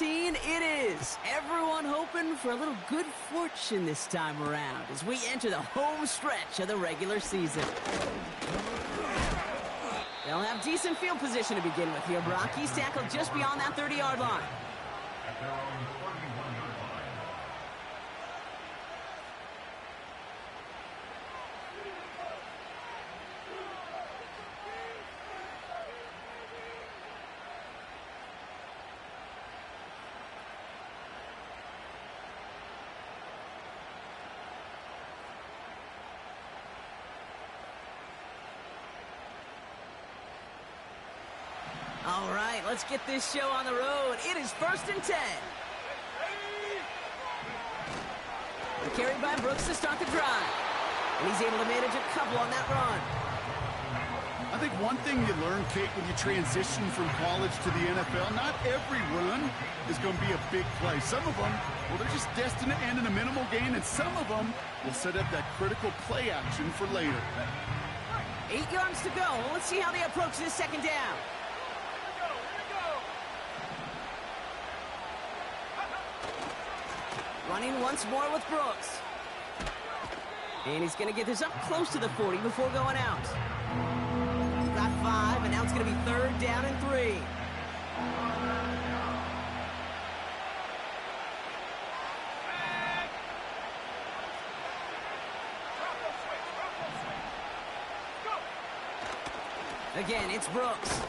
It is. Everyone hoping for a little good fortune this time around as we enter the home stretch of the regular season. They'll have decent field position to begin with here, Brock. He's tackled just beyond that 30-yard line. All right, let's get this show on the road. It is 1st and 10. The carry by Brooks to start the drive. And he's able to manage a couple on that run. I think one thing you learn, Kate, when you transition from college to the NFL, not every run is going to be a big play. Some of them, well, they're just destined to end in a minimal gain, and some of them will set up that critical play action for later. 8 yards to go. Let's see how they approach this second down. Running once more with Brooks. And he's going to get this up close to the 40 before going out. He's got 5, and now it's going to be 3rd down and 3. Again, it's Brooks.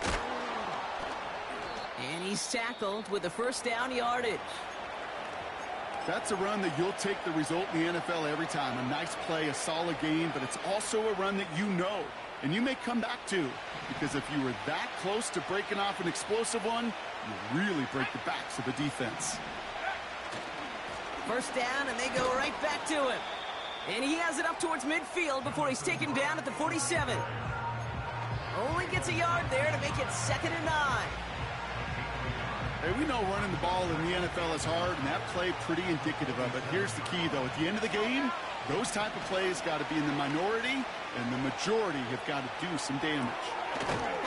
And he's tackled with the first down yardage. That's a run that you'll take the result in the NFL every time. A nice play, a solid game, but it's also a run that you know and you may come back to, because if you were that close to breaking off an explosive one, you really break the backs of the defense. First down, and they go right back to him. And he has it up towards midfield before he's taken down at the 47. Only gets a yard there to make it 2nd and 9. Hey, we know running the ball in the NFL is hard, and that play pretty indicative of it. Here's the key, though. At the end of the game, those type of plays got to be in the minority, and the majority have got to do some damage.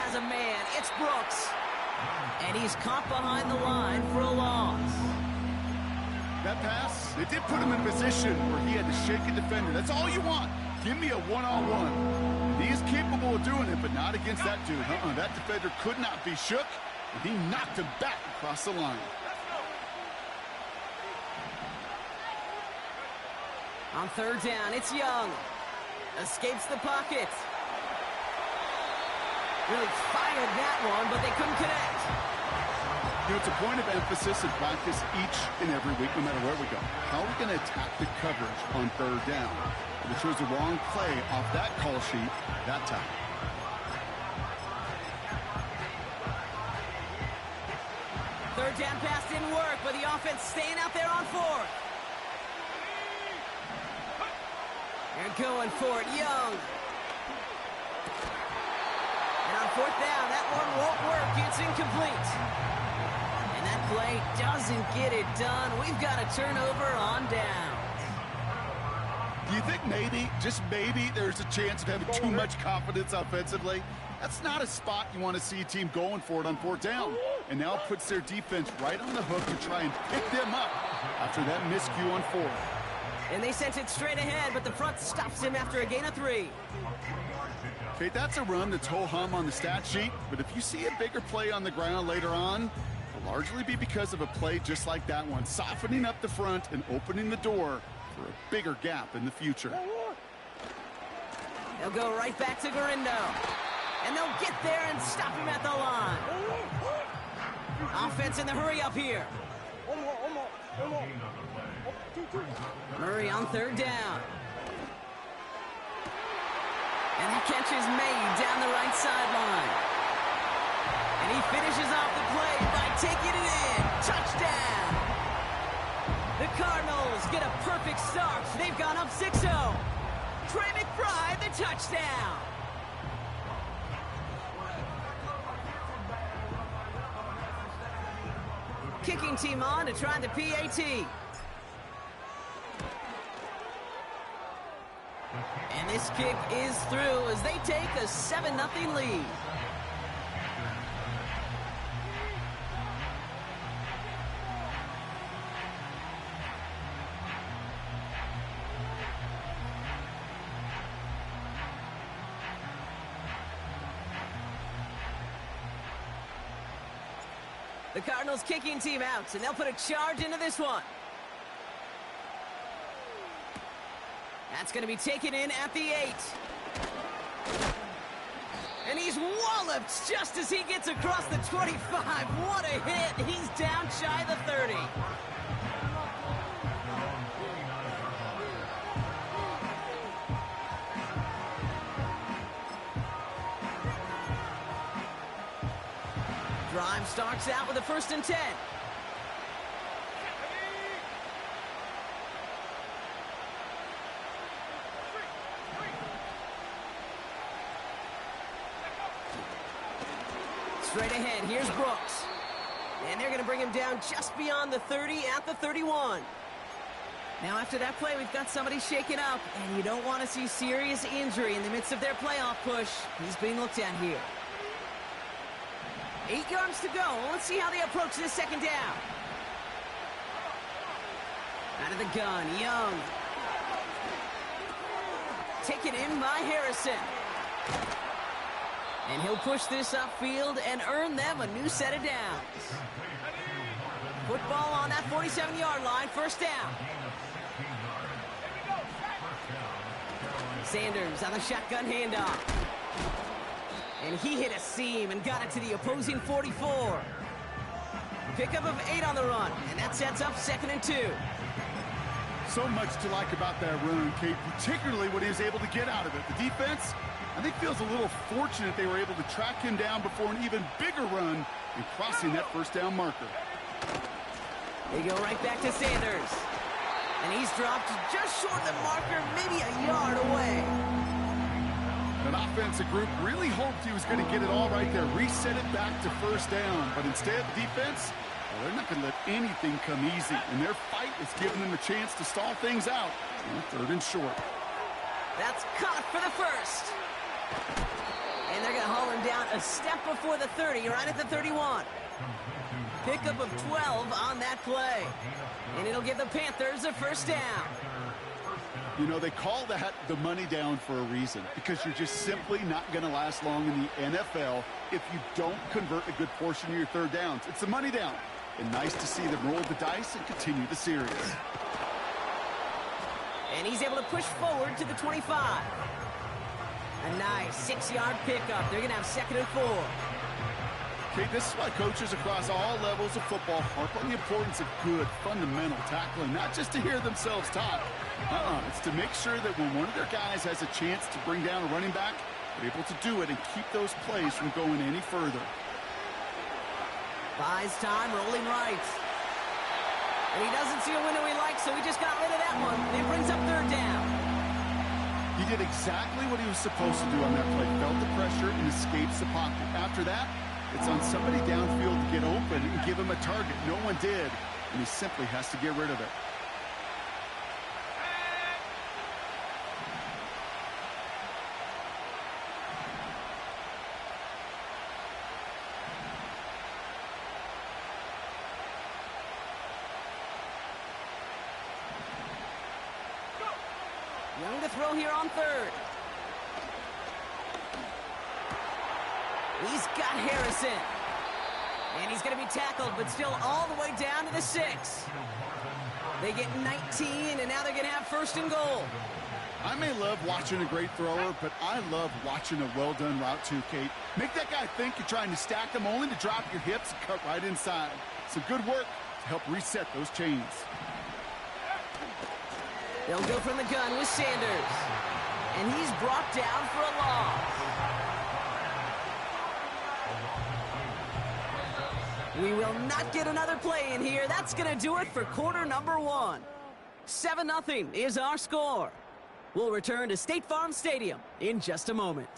As a man, it's Brooks. And he's caught behind the line for a loss. That pass, it did put him in a position where he had to shake a defender. That's all you want. Give me a one-on-one. He is capable of doing it, but not against that dude. That defender could not be shook. And he knocked him back across the line. On 3rd down, it's Young. Escapes the pocket. Really fired that one, but they couldn't connect. You know, it's a point of emphasis in practice each and every week, no matter where we go. How are we going to attack the coverage on 3rd down? They chose the wrong play off that call sheet that time. Third down pass didn't work, but the offense staying out there on 4th. They're going for it, Young. And on 4th down, that one won't work. It's incomplete. And that play doesn't get it done. We've got a turnover on down. Do you think maybe, just maybe, there's a chance of having too much confidence offensively? That's not a spot you want to see a team going for it on 4th down. And now it puts their defense right on the hook to try and pick them up after that miscue on 4th. And they sent it straight ahead, but the front stops him after a gain of 3. Okay, that's a run that's ho-hum on the stat sheet, but if you see a bigger play on the ground later on, it'll largely be because of a play just like that one, softening up the front and opening the door for a bigger gap in the future. They'll go right back to Garindo. And they'll get there and stop him at the line. Offense in the hurry up here. Murray on 3rd down. And the catch is made down the right sideline. And he finishes off the play by taking it in. Touchdown! The Cardinals get a perfect start. They've gone up 6-0. Trey McBride, the touchdown. Kicking team on to try the PAT. And this kick is through as they take a 7-0 lead. The Cardinals kicking team out, and they'll put a charge into this one. That's going to be taken in at the 8. And he's walloped just as he gets across the 25. What a hit. He's down shy of the 30. Drive starts out with a 1st and 10. Straight ahead, here's Brooks. And they're going to bring him down just beyond the 30 at the 31. Now after that play, we've got somebody shaken up, and you don't want to see serious injury in the midst of their playoff push. He's being looked at here. 8 yards to go. Let's see how they approach this 2nd down. Out of the gun, Young. Taken in by Harrison. And he'll push this upfield and earn them a new set of downs. Football on that 47-yard line, 1st down. Sanders on the shotgun handoff. And he hit a seam and got it to the opposing 44. Pickup of 8 on the run, and that sets up 2nd and 2. So much to like about that run, Kate, particularly what he was able to get out of it. The defense, I think, feels a little fortunate they were able to track him down before an even bigger run and crossing that 1st down marker. They go right back to Sanders. And he's dropped just short of the marker, maybe a yard away. An offensive group really hoped he was going to get it all right there, reset it back to 1st down. But instead, the defense, well, they're not going to let anything come easy. And their fight is giving them a chance to stall things out on 3rd and short. That's caught for the 1st. And they're going to haul him down a step before the 30, right at the 31. Pickup of 12 on that play. And it'll give the Panthers a 1st down. You know, they call that the money down for a reason, because you're just simply not going to last long in the NFL if you don't convert a good portion of your 3rd downs. It's the money down. And nice to see them roll the dice and continue the series. And he's able to push forward to the 25. A nice 6-yard pickup. They're going to have 2nd and 4. Okay, this is why coaches across all levels of football harp on the importance of good, fundamental tackling, not just to hear themselves talk. It's to make sure that when one of their guys has a chance to bring down a running back, they're able to do it and keep those plays from going any further. Buys time, rolling right. And he doesn't see a window he likes, so he just got rid of that one. And it brings up 3rd down. He did exactly what he was supposed to do on that play. Felt the pressure and escapes the pocket. After that, it's on somebody downfield to get open and give him a target. No one did, and he simply has to get rid of it. Young to throw here on 3rd. He's got Harrison. And he's going to be tackled, but still all the way down to the 6. They get 19, and now they're going to have 1st and goal. I may love watching a great thrower, but I love watching a well-done route too, Kate. Make that guy think you're trying to stack them only to drop your hips and cut right inside. Some good work to help reset those chains. They'll go from the gun with Sanders. And he's brought down for a loss. We will not get another play in here. That's going to do it for quarter number 1. 7-0 is our score. We'll return to State Farm Stadium in just a moment.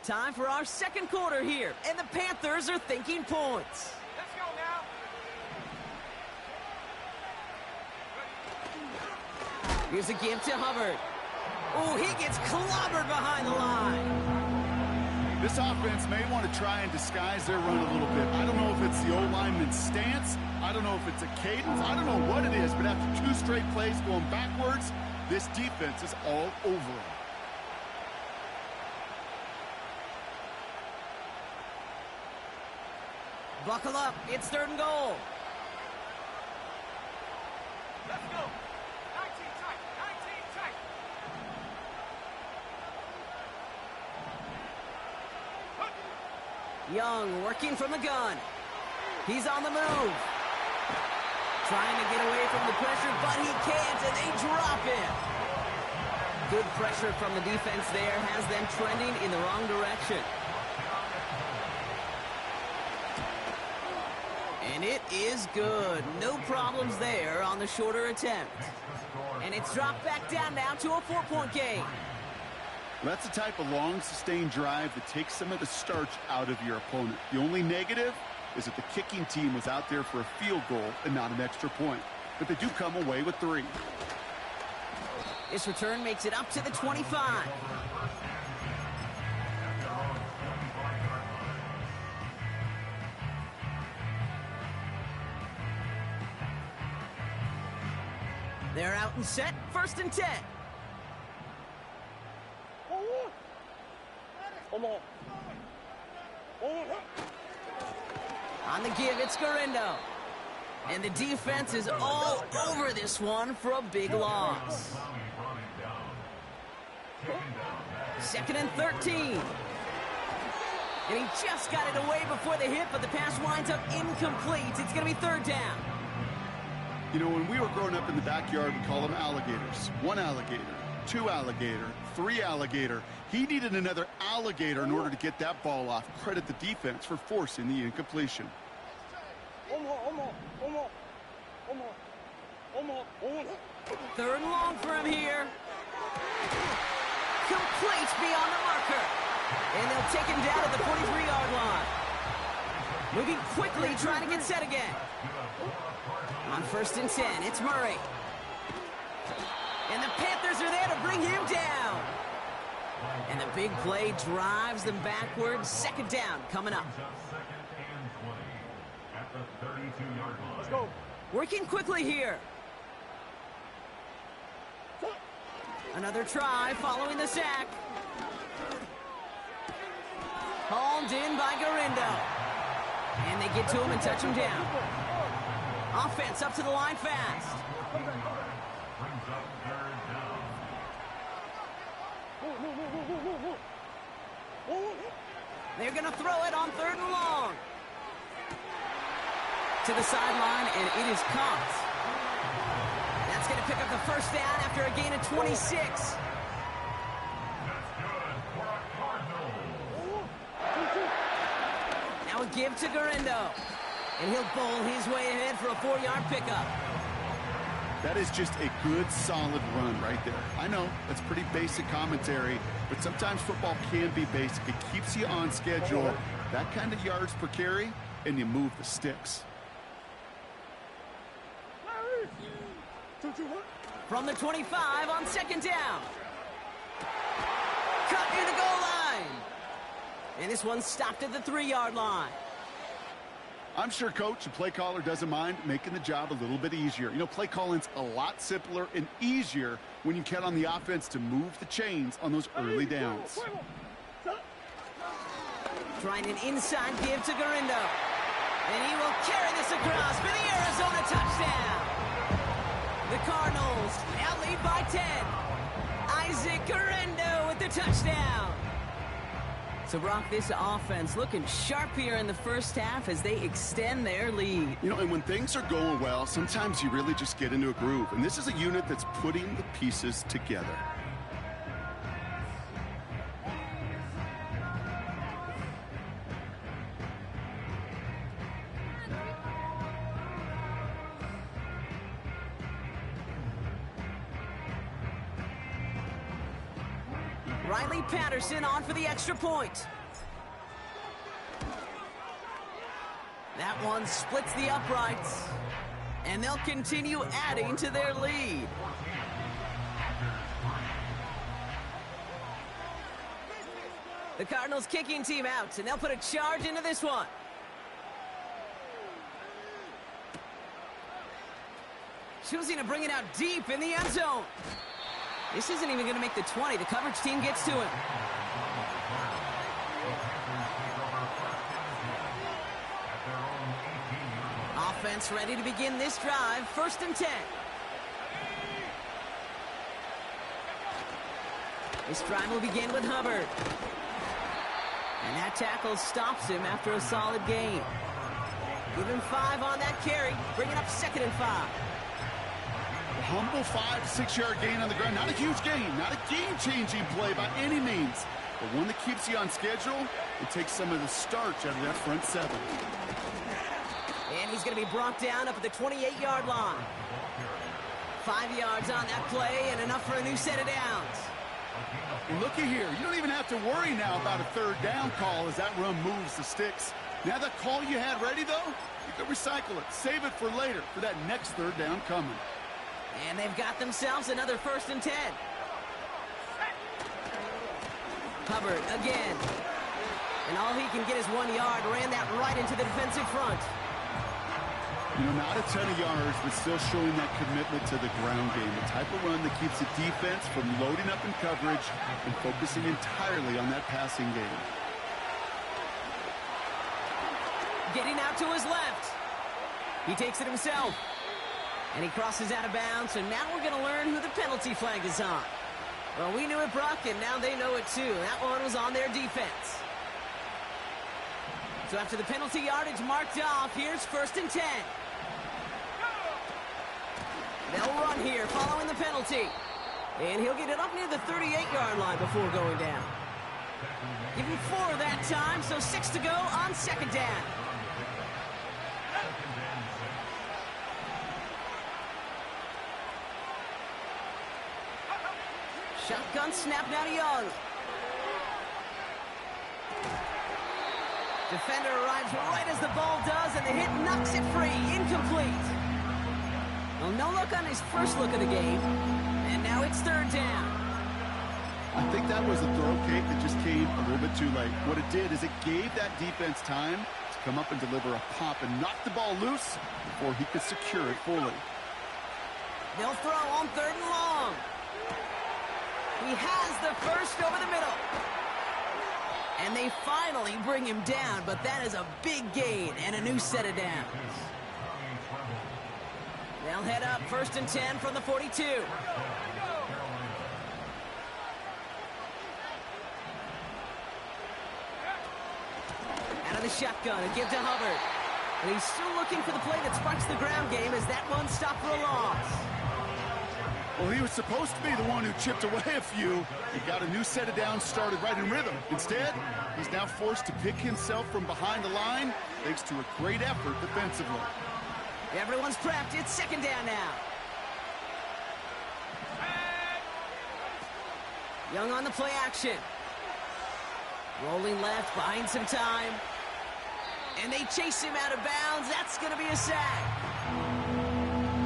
Time for our second quarter here, and the Panthers are thinking points. Let's go now. Here's a give to Hubbard. Oh, he gets clobbered behind the line. This offense may want to try and disguise their run a little bit. I don't know if it's the O-lineman's stance. I don't know if it's a cadence. I don't know what it is, but after 2 straight plays going backwards, this defense is all over them. Buckle up. It's 3rd and goal. Let's go. 19 tight. 19 tight. Young working from the gun. He's on the move. Trying to get away from the pressure, but he can't, and they drop it. Good pressure from the defense there has them trending in the wrong direction. And it is good. No problems there on the shorter attempt. And it's dropped back down now to a 4-point game. That's the type of long, sustained drive that takes some of the starch out of your opponent. The only negative is that the kicking team was out there for a field goal and not an extra point. But they do come away with 3. This return makes it up to the 25. They're out and set. 1st and 10. On the give, it's Garindo. And the defense is all over this one for a big loss. 2nd and 13. And he just got it away before the hit, but the pass winds up incomplete. It's going to be 3rd down. You know, when we were growing up in the backyard, we call them alligators. 1 alligator, 2 alligator, 3 alligator. He needed another alligator in order to get that ball off. Credit the defense for forcing the incompletion. 3rd and long for him here. Complete beyond the marker. And they'll take him down at the 43-yard line. Moving quickly, trying to get set again. On 1st and 10, it's Murray. And the Panthers are there to bring him down. And the big play drives them backwards. 2nd down coming up. Let's go. Working quickly here. Another try following the sack. Hauled in by Garindo. And they get to him and touch him down. Offense up to the line fast. They're going to throw it on 3rd and long. To the sideline, and it is caught. That's going to pick up the 1st down after a gain of 26. Now a give to Garindo. And he'll bowl his way ahead for a 4-yard pickup. That is just a good, solid run right there. I know, that's pretty basic commentary, but sometimes football can be basic. It keeps you on schedule, that kind of yards per carry, and you move the sticks. From the 25 on 2nd down. Cut near the goal line. And this one stopped at the 3-yard line. I'm sure coach and play caller doesn't mind making the job a little bit easier. You know, play calling's a lot simpler and easier when you count on the offense to move the chains on those early downs. Trying an inside give to Garindo. And he will carry this across for the Arizona touchdown. The Cardinals now lead by 10. Isaac Garindo with the touchdown. So, Brock, this offense looking sharp here in the 1st half as they extend their lead. You know, and when things are going well, sometimes you really just get into a groove. And this is a unit that's putting the pieces together. Riley Patterson on for the extra point. That one splits the uprights, and they'll continue adding to their lead. The Cardinals kicking team out, and they'll put a charge into this one. Choosing to bring it out deep in the end zone. This isn't even going to make the 20. The coverage team gets to him. Offense ready to begin this drive. 1st and 10. This drive will begin with Hubbard. And that tackle stops him after a solid gain. Give him 5 on that carry. Bring it up 2nd and 5. A humble 5-6-yard gain on the ground. Not a huge gain. Not a game-changing play by any means. But one that keeps you on schedule and takes some of the starch out of that front 7. And he's going to be brought down up at the 28-yard line. 5 yards on that play and enough for a new set of downs. And looky here, you don't even have to worry now about a 3rd down call as that run moves the sticks. Now that call you had ready, though, you can recycle it. Save it for later, for that next 3rd down coming. And they've got themselves another 1st and 10. Hubbard again. And all he can get is 1 yard. Ran that right into the defensive front. You know, not a ton of yards, but still showing that commitment to the ground game. The type of run that keeps the defense from loading up in coverage and focusing entirely on that passing game. Getting out to his left. He takes it himself. And he crosses out of bounds, and now we're going to learn who the penalty flag is on. Well, we knew it, Brock, and now they know it too. That one was on their defense. So after the penalty yardage marked off, here's 1st and 10. They'll run here following the penalty. And he'll get it up near the 38-yard line before going down. Give him 4 that time, so 6 to go on 2nd down. Shotgun snap now to Young. Defender arrives right as the ball does, and the hit knocks it free. Incomplete. Well, no look on his first look of the game. And now it's 3rd down. I think that was a throw cake that just came a little bit too late. What it did is it gave that defense time to come up and deliver a pop and knock the ball loose before he could secure it fully. They'll throw on 3rd and long. He has the first over the middle. And they finally bring him down, but that is a big gain and a new set of downs. They'll head up 1st and 10 from the 42. Out of the shotgun and give to Hubbard. And he's still looking for the play that sparks the ground game as that one stopped for a loss. Well, he was supposed to be the one who chipped away a few. He got a new set of downs started right in rhythm. Instead, he's now forced to pick himself from behind the line thanks to a great effort defensively. Everyone's prepped. It's 2nd down now. Young on the play action. Rolling left, buying some time. And they chase him out of bounds. That's going to be a sack.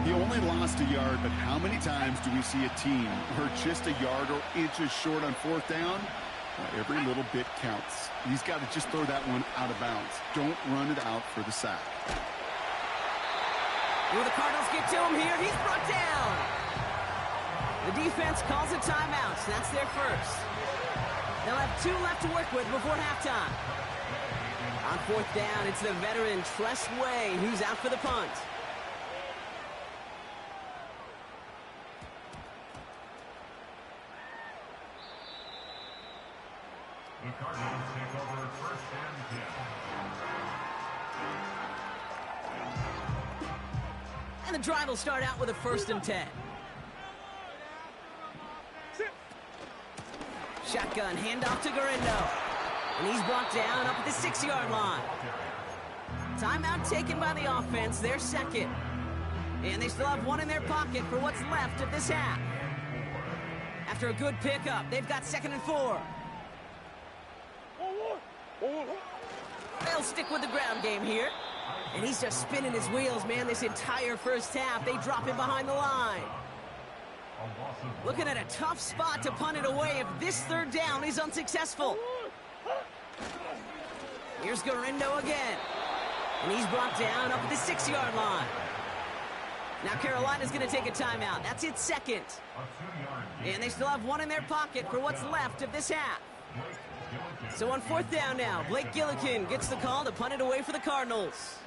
He only lost a yard, but how many times do we see a team who are just a yard or inches short on 4th down? Well, every little bit counts. He's got to just throw that one out of bounds. Don't run it out for the sack. Will the Cardinals get to him here? He's brought down. The defense calls a timeout. So that's their first. They'll have 2 left to work with before halftime. On 4th down, it's the veteran Tress Way who's out for the punt. The Cardinals take over 1st and 10. And the drive will start out with a 1st and 10. Shotgun handoff to Guerrero. And he's brought down up at the 6-yard line. Timeout taken by the offense, their second. And they still have one in their pocket for what's left of this half. after a good pickup. They've got 2nd and 4. They'll stick with the ground game here. And he's just spinning his wheels, man, this entire first half. They drop him behind the line. Looking at a tough spot to punt it away if this 3rd down is unsuccessful. Here's Garindo again. And he's brought down up at the 6-yard line. Now Carolina's going to take a timeout. That's its 2nd. And they still have 1 in their pocket for what's left of this half. So on 4th down now, Blake Gillikin gets the call to punt it away for the Cardinals.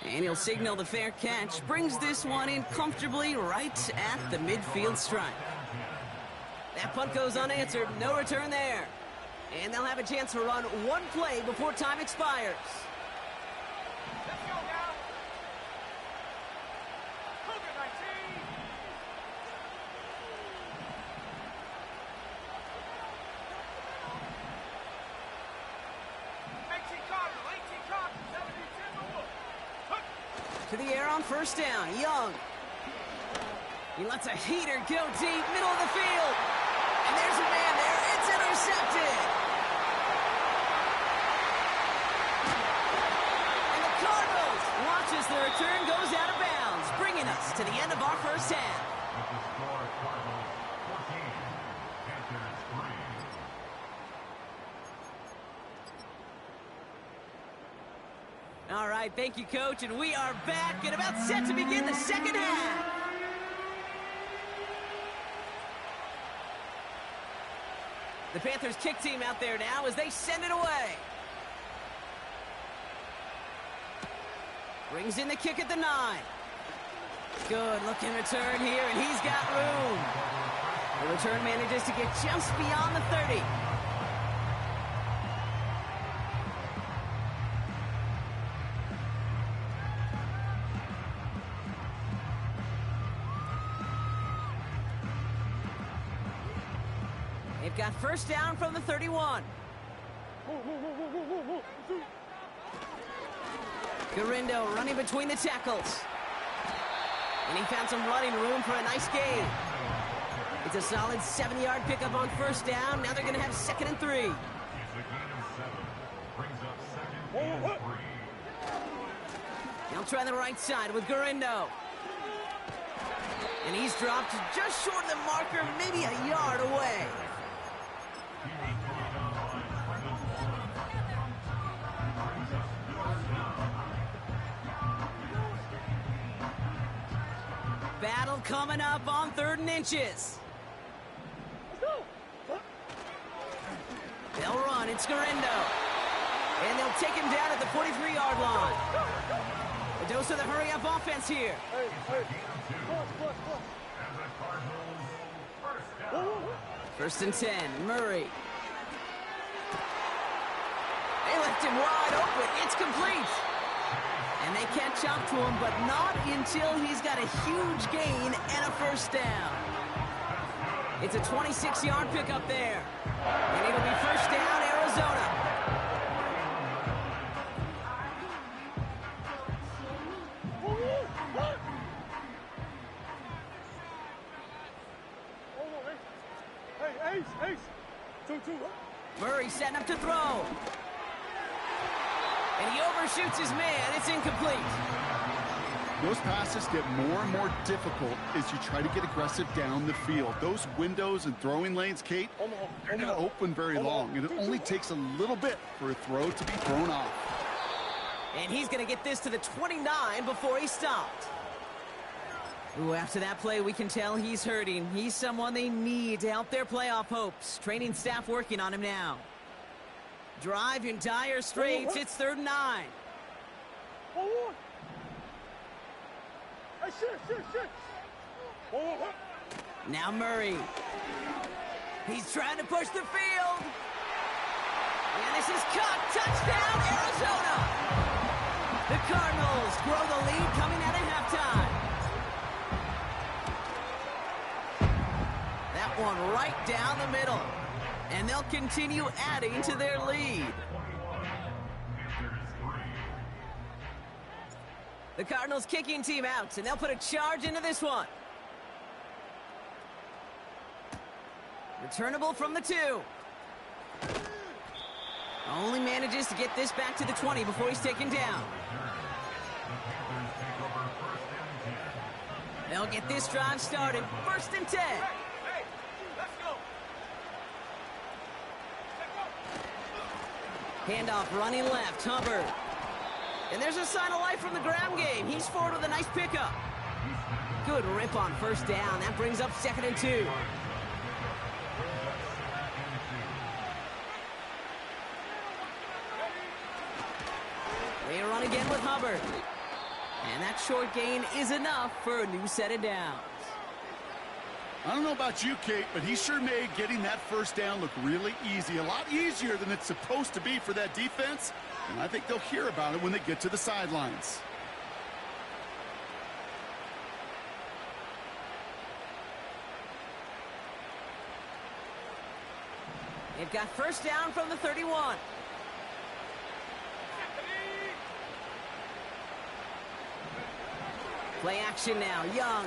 And he'll signal the fair catch. Brings this one in comfortably right at the midfield stripe. That punt goes unanswered. No return there. And they'll have a chance to run 1 play before time expires. Let's go now. Cougar 19. 18 Cardinals, 17 Timberwolves. To the air on 1st down. Young. He lets a heater go deep, middle of the field. And there's a man there. It's intercepted. And the Cardinals watch as the return goes out of bounds, bringing us to the end of our first half. With the score, Cardinals 14, Panthers 3. All right, thank you, Coach. And we are back and about set to begin the second half. The Panthers kick team out there now as they send it away. Brings in the kick at the 9. Good looking return here, and he's got room. The return manages to get just beyond the 30. They've got 1st down from the 31. Garindo running between the tackles. And he found some running room for a nice gain. It's a solid 7-yard pickup on 1st down. Now they're going to have 2nd and 3. It's a gain of 7. Brings up 2nd and 3. They'll try the right side with Garindo. And he's dropped just short of the marker, maybe a yard away. Battle coming up on 3rd and inches. They'll run. It's Garindo. And they'll take him down at the 43-yard line. A dose of the hurry-up offense here. First and 10, Murray. They left him wide open. It's complete. And they catch up to him, but not until he's got a huge gain and a 1st down. It's a 26-yard pickup there. And it'll be 1st down, Arizona. Murray setting up to throw. And he overshoots his man. It's incomplete. Those passes get more and more difficult as you try to get aggressive down the field. Those windows and throwing lanes, Kate, they're going to open very long, and it only takes a little bit for a throw to be thrown off. And he's going to get this to the 29 before he stopped. Ooh, after that play, we can tell he's hurting. He's someone they need to help their playoff hopes. Training staff working on him now. Drive in dire straits. It's 3rd and 9. Now Murray. He's trying to push the field. And this is caught. Touchdown, Arizona. The Cardinals grow the lead coming out of halftime. That one right down the middle. And they'll continue adding to their lead. The Cardinals kicking team out, and they'll put a charge into this one. Returnable from the 2. Only manages to get this back to the 20 before he's taken down. They'll get this drive started. 1st and 10. Hey, let's go. Handoff running left, Hubbard. And there's a sign of life from the ground game. He's forward with a nice pickup. Good rip on 1st down. That brings up 2nd and 2. They run again with Hubbard. And that short gain is enough for a new set of downs. I don't know about you, Kate, but he sure made getting that 1st down look really easy. A lot easier than it's supposed to be for that defense. And I think they'll hear about it when they get to the sidelines. They've got 1st down from the 31. Play action now, Young.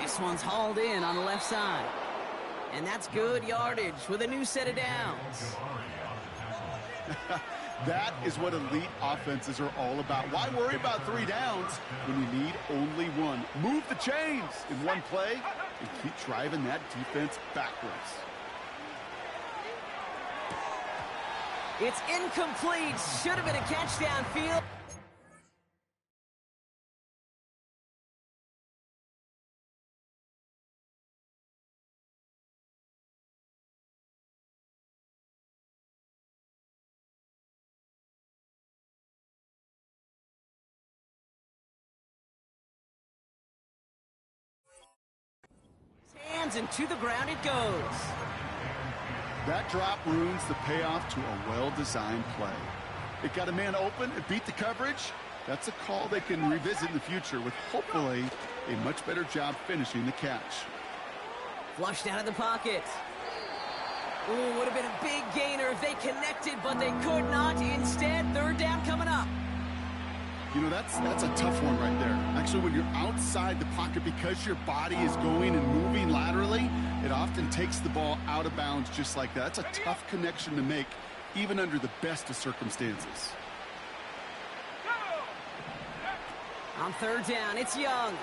This one's hauled in on the left side. And that's good yardage with a new set of downs. That is what elite offenses are all about. Why worry about 3 downs when you need only 1? Move the chains in one play and keep driving that defense backwards. It's incomplete. Should have been a catch downfield. Hands and to the ground it goes. That drop ruins the payoff to a well-designed play. It got a man open, it beat the coverage. That's a call they can revisit in the future with hopefully a much better job finishing the catch. Flushed out of the pocket. Ooh, would have been a big gainer if they connected, but they could not. Instead, 3rd down coming up. You know, that's a tough one right there. Actually, when you're outside the pocket, because your body is going and moving laterally, it often takes the ball out of bounds just like that. That's a tough connection to make, even under the best of circumstances. On 3rd down, it's Young.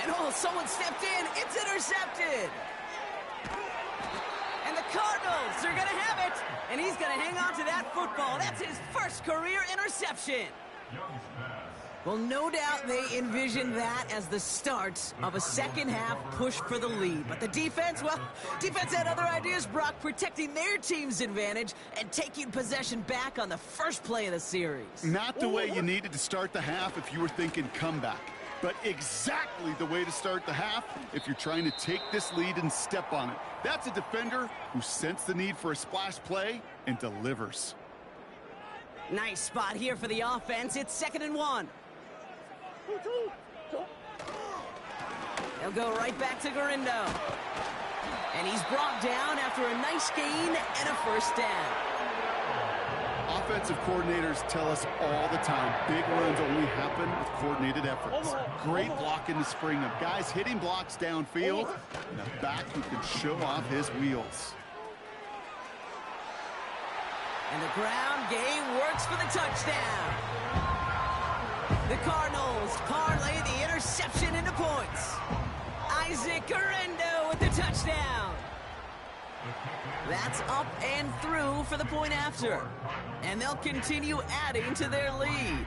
And oh, someone stepped in. It's intercepted. And the Cardinals are going to have it. And he's going to hang on to that football. That's his 1st career interception. Well, no doubt they envisioned that as the start of a 2nd half push for the lead. But the defense, well, defense had other ideas, Brock, protecting their team's advantage and taking possession back on the 1st play of the series. Not the way you needed to start the half if you were thinking comeback, but exactly the way to start the half if you're trying to take this lead and step on it. That's a defender who sensed the need for a splash play and delivers. Nice spot here for the offense. It's 2nd and 1. They'll go right back to Garindo. And he's brought down after a nice gain and a 1st down. Offensive coordinators tell us all the time, big runs only happen with coordinated efforts. Great block in the spring of guys hitting blocks downfield, and a back who can show off his wheels. And the ground game works for the touchdown. The Cardinals parlay the interception into points. Isaac Garindo with the touchdown. That's up and through for the point after. And they'll continue adding to their lead.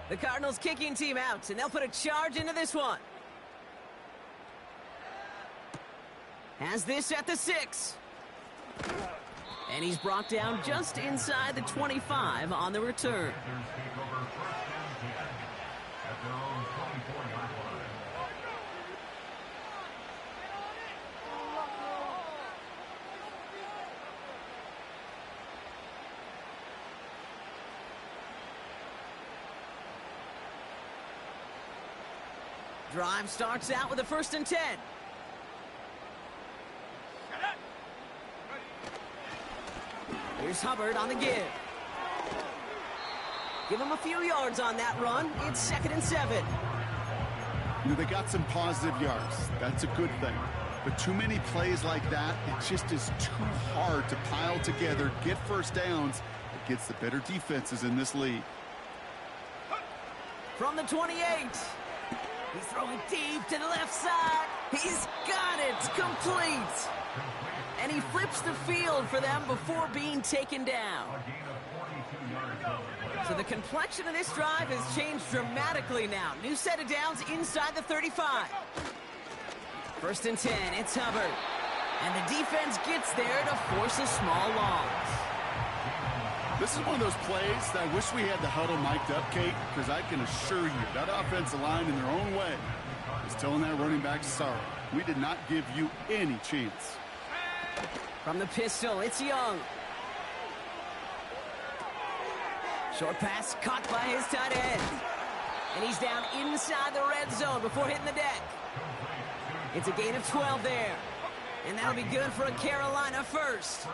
The Cardinals kicking team out, and they'll put a charge into this one. Has this at the 6. And he's brought down just inside the 25 on the return. Drive starts out with a 1st and 10. Here's Hubbard on the give. Give them a few yards on that run. It's 2nd and 7. You know, they got some positive yards. That's a good thing. But too many plays like that, it just is too hard to pile together, get first downs against the better defenses in this league. From the 28. He's throwing deep to the left side. He's got it. Complete. And he flips the field for them before being taken down. So the complexion of this drive has changed dramatically now. New set of downs inside the 35. 1st and 10, it's Hubbard. And the defense gets there to force a small loss. This is one of those plays that I wish we had the huddle mic'd up, Kate, because I can assure you that offensive line in their own way is telling that running back, sorry, we did not give you any chance. From the pistol, it's Young. Short pass caught by his tight end. And he's down inside the red zone before hitting the deck. It's a gain of 12 there. And that'll be good for a Carolina first.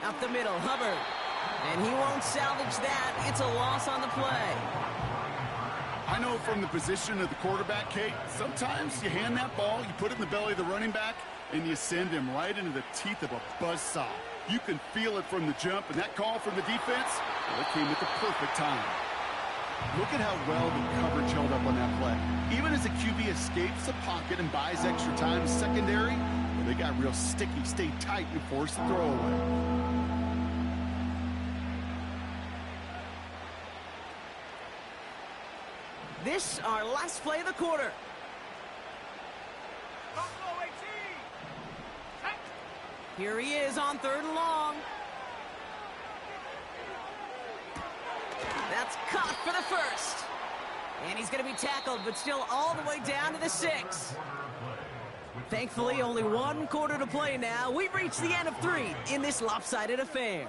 Up the middle, Hubbard. And he won't salvage that. It's a loss on the play. I know from the position of the quarterback, Kate, sometimes you hand that ball, you put it in the belly of the running back, and you send him right into the teeth of a buzzsaw. You can feel it from the jump, and that call from the defense, well, it came at the perfect time. Look at how well the coverage held up on that play. Even as the QB escapes the pocket and buys extra time secondary, well, they got real sticky, stayed tight, and forced the throwaway. This, our last play of the quarter. Here he is on 3rd and long. That's caught for the first. And he's going to be tackled, but still all the way down to the 6. Thankfully, only 1 quarter to play now. We've reached the end of 3 in this lopsided affair.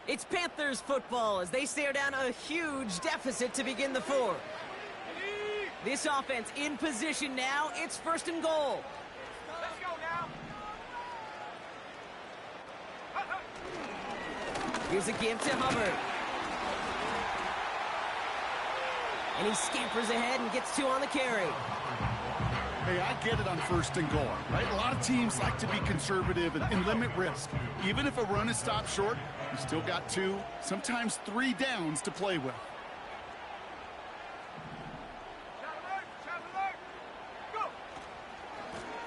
It's Panthers football as they stare down a huge deficit to begin the 4th. This offense in position now. It's 1st and goal. Let's go now. Here's a give to Hubbard. And he scampers ahead and gets 2 on the carry. Hey, I get it on 1st and goal, right? A lot of teams like to be conservative and limit risk. Even if a run is stopped short, you still got 2, sometimes 3 downs to play with.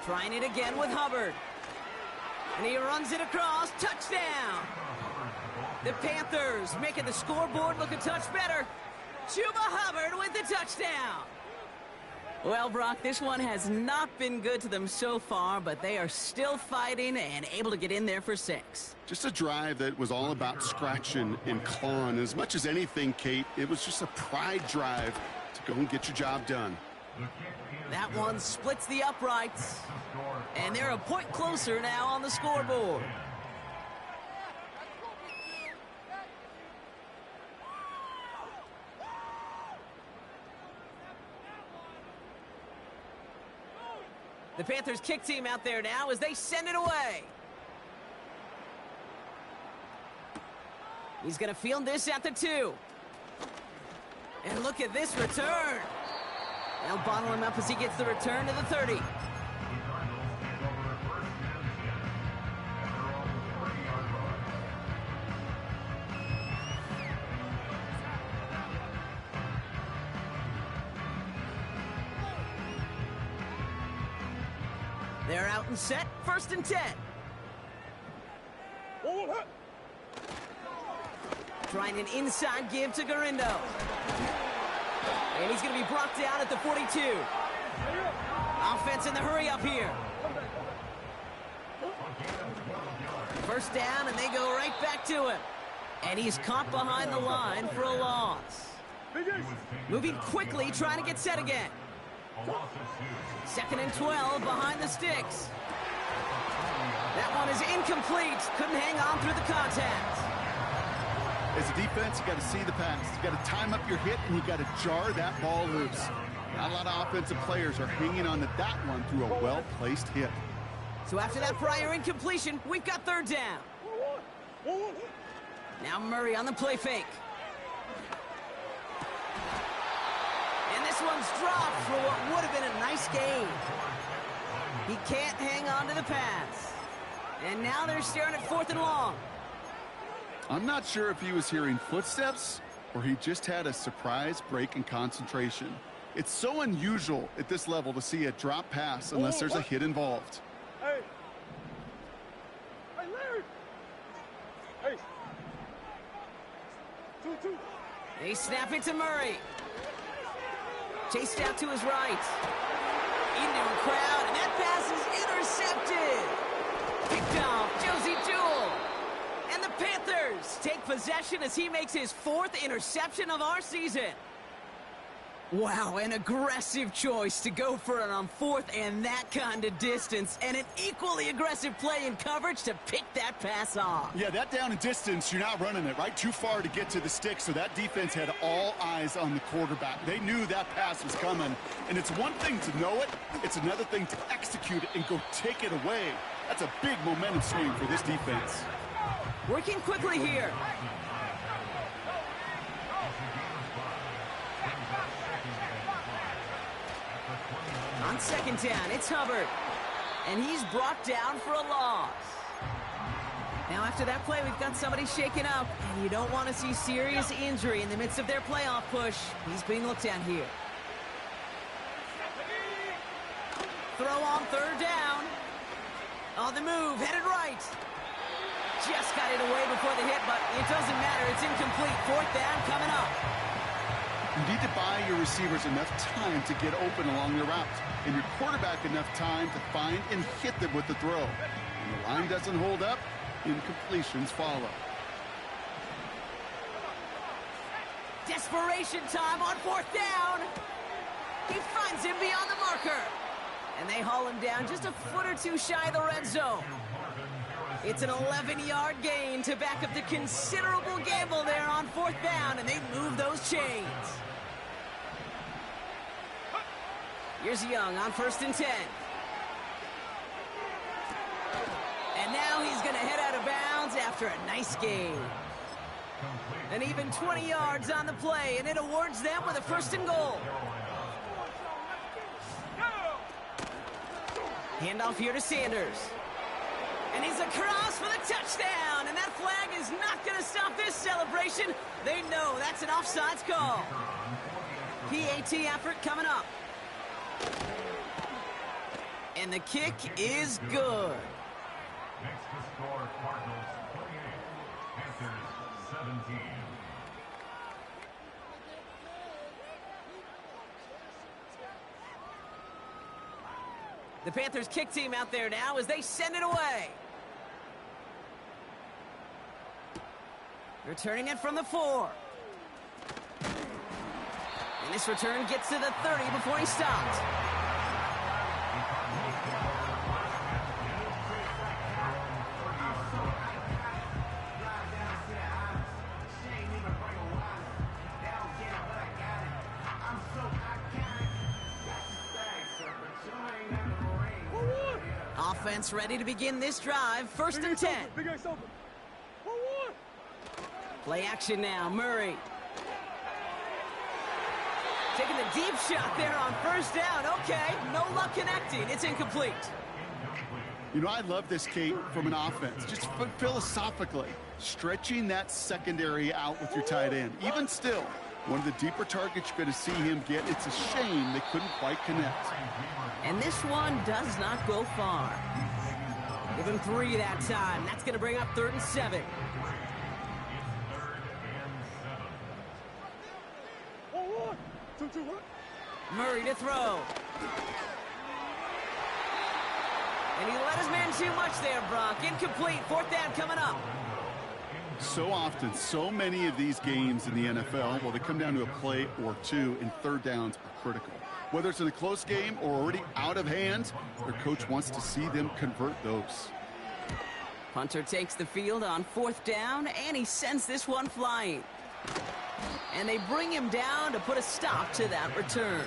Trying it again with Hubbard. And he runs it across. Touchdown! The Panthers making the scoreboard look a touch better. Chuba Hubbard with the touchdown. Well, Brock, this one has not been good to them so far, but they are still fighting and able to get in there for 6. Just a drive that was all about scratching and clawing. As much as anything, Kate, it was just a pride drive to go and get your job done. That one splits the uprights, and they're a point closer now on the scoreboard. The Panthers kick team out there now as they send it away. He's going to field this at the 2. And look at this return. They'll bottle him up as he gets the return to the 30. They're out and set, 1st and 10. Trying an inside give to Garindo. And he's going to be brought down at the 42. Offense in the hurry up here. 1st down, and they go right back to him. And he's caught behind the line for a loss. Moving quickly, trying to get set again. 2nd and 12 behind the sticks. That one is incomplete. Couldn't hang on through the contact. As a defense, you got to see the pass. You got to time up your hit, and you got to jar that ball loose. Not a lot of offensive players are hanging on to that one through a well-placed hit. So after that prior incompletion, we've got 3rd down. Now Murray on the play fake. And this one's dropped for what would have been a nice gain. He can't hang on to the pass. And now they're staring at 4th and long. I'm not sure if he was hearing footsteps or he just had a surprise break in concentration. It's so unusual at this level to see a drop pass unless there's a hit involved. Hey. Hey, Larry. Hey. 2-2. They snap it to Murray. Chased out to his right. Into a crowd, and that pass is intercepted. Picked off Josie Jewell. And the Panthers take possession as he makes his 4th interception of our season. Wow, an aggressive choice to go for it on 4th and that kind of distance, and an equally aggressive play in coverage to pick that pass off. Yeah, that down and distance, you're not running it, right? Too far to get to the stick, so that defense had all eyes on the quarterback. They knew that pass was coming, and it's one thing to know it, it's another thing to execute it and go take it away. That's a big momentum swing for this defense. Working quickly here. On 2nd down, it's Hubbard. And he's brought down for a loss. Now after that play, we've got somebody shaken up. And you don't want to see serious injury in the midst of their playoff push. He's being looked at here. Throw on 3rd down. On the move, headed right. Just got it away before the hit, but it doesn't matter. It's incomplete. 4th down coming up. You need to buy your receivers enough time to get open along the route, and your quarterback enough time to find and hit them with the throw. When the line doesn't hold up, incompletions follow. Desperation time on 4th down. He finds him beyond the marker. And they haul him down just a foot or two shy of the red zone. It's an 11-yard gain to back up the considerable gamble there on 4th down, and they move those chains. Here's Young on 1st and 10. And now he's going to head out of bounds after a nice gain. And even 20 yards on the play, and it awards them with a 1st and goal. Handoff here to Sanders. And he's across for the touchdown. And that flag is not going to stop this celebration. They know that's an offsides call. PAT effort coming up. And the kick is good. Next to score, Cardinals 28, Panthers 17. The Panthers kick team out there now as they send it away. Returning it from the 4. And this return gets to the 30 before he stopped. Offense ready to begin this drive. 1st and 10. Play action now. Murray. Taking the deep shot there on 1st down. Okay, no luck connecting. It's incomplete. You know, I love this, Kate, from an offense. Just philosophically, stretching that secondary out with your tight end. Even still, one of the deeper targets you're going to see him get. It's a shame they couldn't quite connect. And this one does not go far. Give him 3 that time. That's going to bring up 3rd and 7. Murray to throw. And he let his man too much there, Brock. Incomplete. 4th down coming up. So often, so many of these games in the NFL, well, they come down to a play or two, and 3rd downs are critical. Whether it's in a close game or already out of hand, their coach wants to see them convert those. Punter takes the field on 4th down, and he sends this one flying. And they bring him down to put a stop to that return.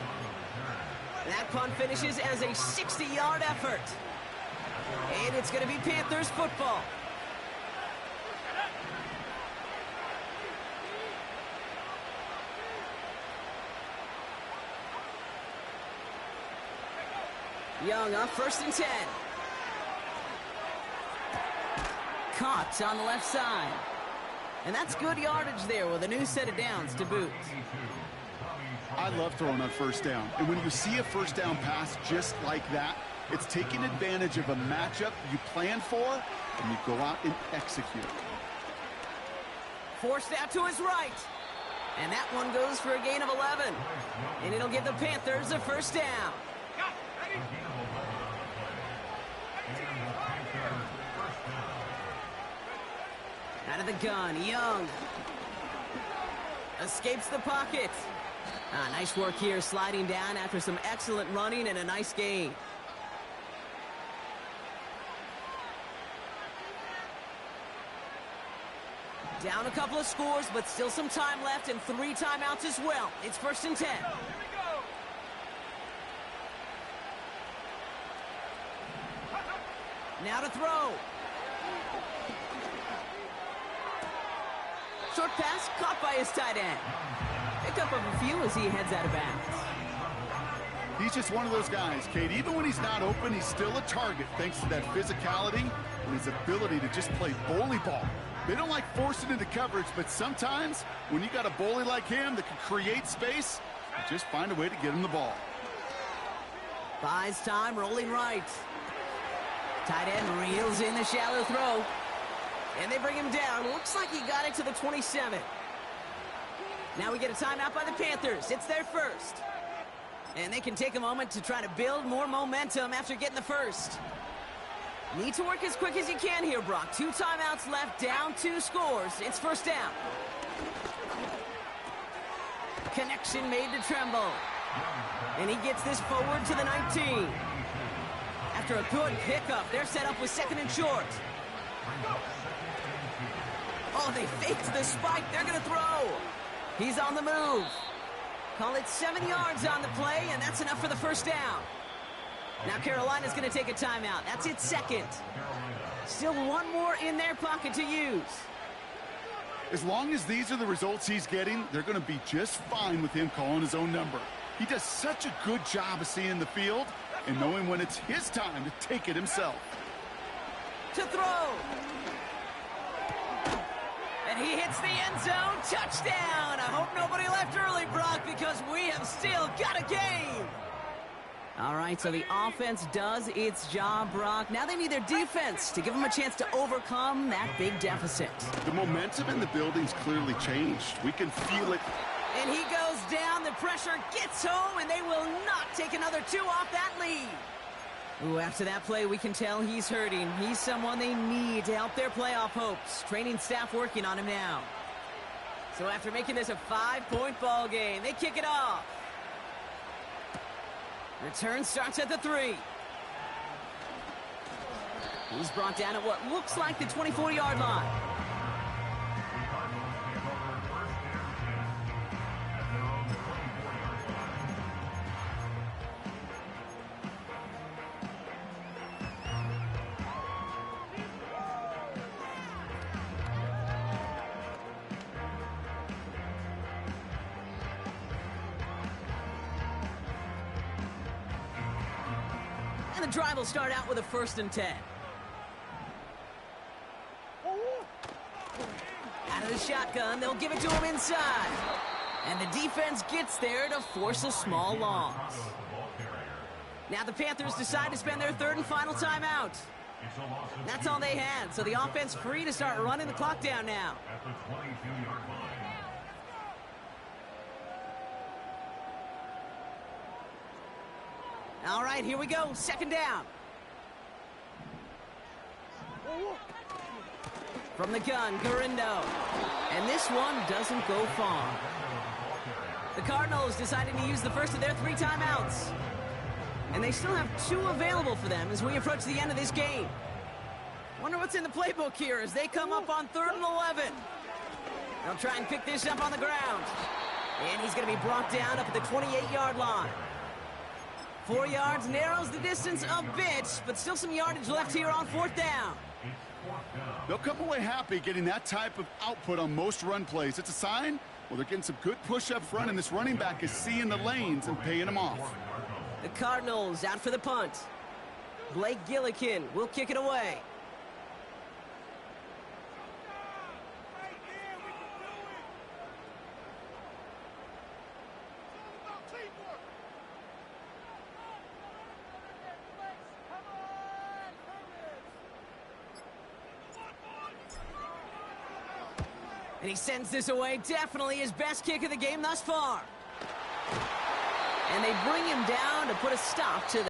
That punt finishes as a 60-yard effort. And it's going to be Panthers football. Young up 1st and 10. Caught on the left side. And that's good yardage there with a new set of downs to boot. I love throwing on 1st down. And when you see a 1st down pass just like that, it's taking advantage of a matchup you plan for, and you go out and execute. Forced out to his right. And that one goes for a gain of 11. And it'll give the Panthers a 1st down. Got it. Ready? Out of the gun, Young. Escapes the pocket. Nice work here, sliding down after some excellent running and a nice gain. Down a couple of scores, but still some time left and 3 timeouts as well. It's 1st and 10. Here we go. Now to throw. Short pass caught by his tight end. Pick up of a few as he heads out of bounds. He's just one of those guys, Kate. Even when he's not open, he's still a target thanks to that physicality and his ability to just play bully ball. They don't like forcing into coverage, but sometimes when you got a bully like him that can create space, you just find a way to get him the ball. Buys time, rolling right. Tight end reels in the shallow throw. And they bring him down. Looks like he got it to the 27. Now we get a timeout by the Panthers. It's their 1st. And they can take a moment to try to build more momentum after getting the 1st. Need to work as quick as you can here, Brock. 2 timeouts left, down 2 scores. It's 1st down. Connection made to Tremble. And he gets this forward to the 19. After a good pickup, they're set up with 2nd and short. Oh, they faked the spike. They're going to throw. He's on the move. Call it 7 yards on the play, and that's enough for the 1st down. Now Carolina's going to take a timeout. That's its 2nd. Still 1 more in their pocket to use. As long as these are the results he's getting, they're going to be just fine with him calling his own number. He does such a good job of seeing the field and knowing when it's his time to take it himself. To throw. And he hits the end zone. Touchdown. I hope nobody left early, Brock, because we have still got a game. All right, so the offense does its job, Brock. Now they need their defense to give them a chance to overcome that big deficit. The momentum in the building's clearly changed. We can feel it. And he goes down. The pressure gets home, and they will not take another 2 off that lead. Ooh, after that play, we can tell he's hurting. He's someone they need to help their playoff hopes. Training staff working on him now. So after making this a 5-point ball game, they kick it off. Return starts at the 3. He's brought down at what looks like the 24-yard line. And the drive will start out with a 1st and 10. Out of the shotgun, they'll give it to him inside. And the defense gets there to force a small loss. Now the Panthers decide to spend their 3rd and final timeout. That's all they had, so the offense free to start running the clock down now. At the 22-yard line. All right, here we go. 2nd down. From the gun, Garindo. And this one doesn't go far. The Cardinals decided to use the first of their 3 timeouts. And they still have 2 available for them as we approach the end of this game. Wonder what's in the playbook here as they come up on 3rd and 11. They'll try and pick this up on the ground. And he's going to be brought down up at the 28-yard line. 4 yards narrows the distance a bit, but still some yardage left here on 4th down. They'll come away happy getting that type of output on most run plays. It's a sign, well, they're getting some good push up front, and this running back is seeing the lanes and paying them off. The Cardinals out for the punt. Blake Gillikin will kick it away. Right here, we can do it. It's all about teamwork. Come on, And he sends this away. Definitely his best kick of the game thus far. And they bring him down to put a stop to the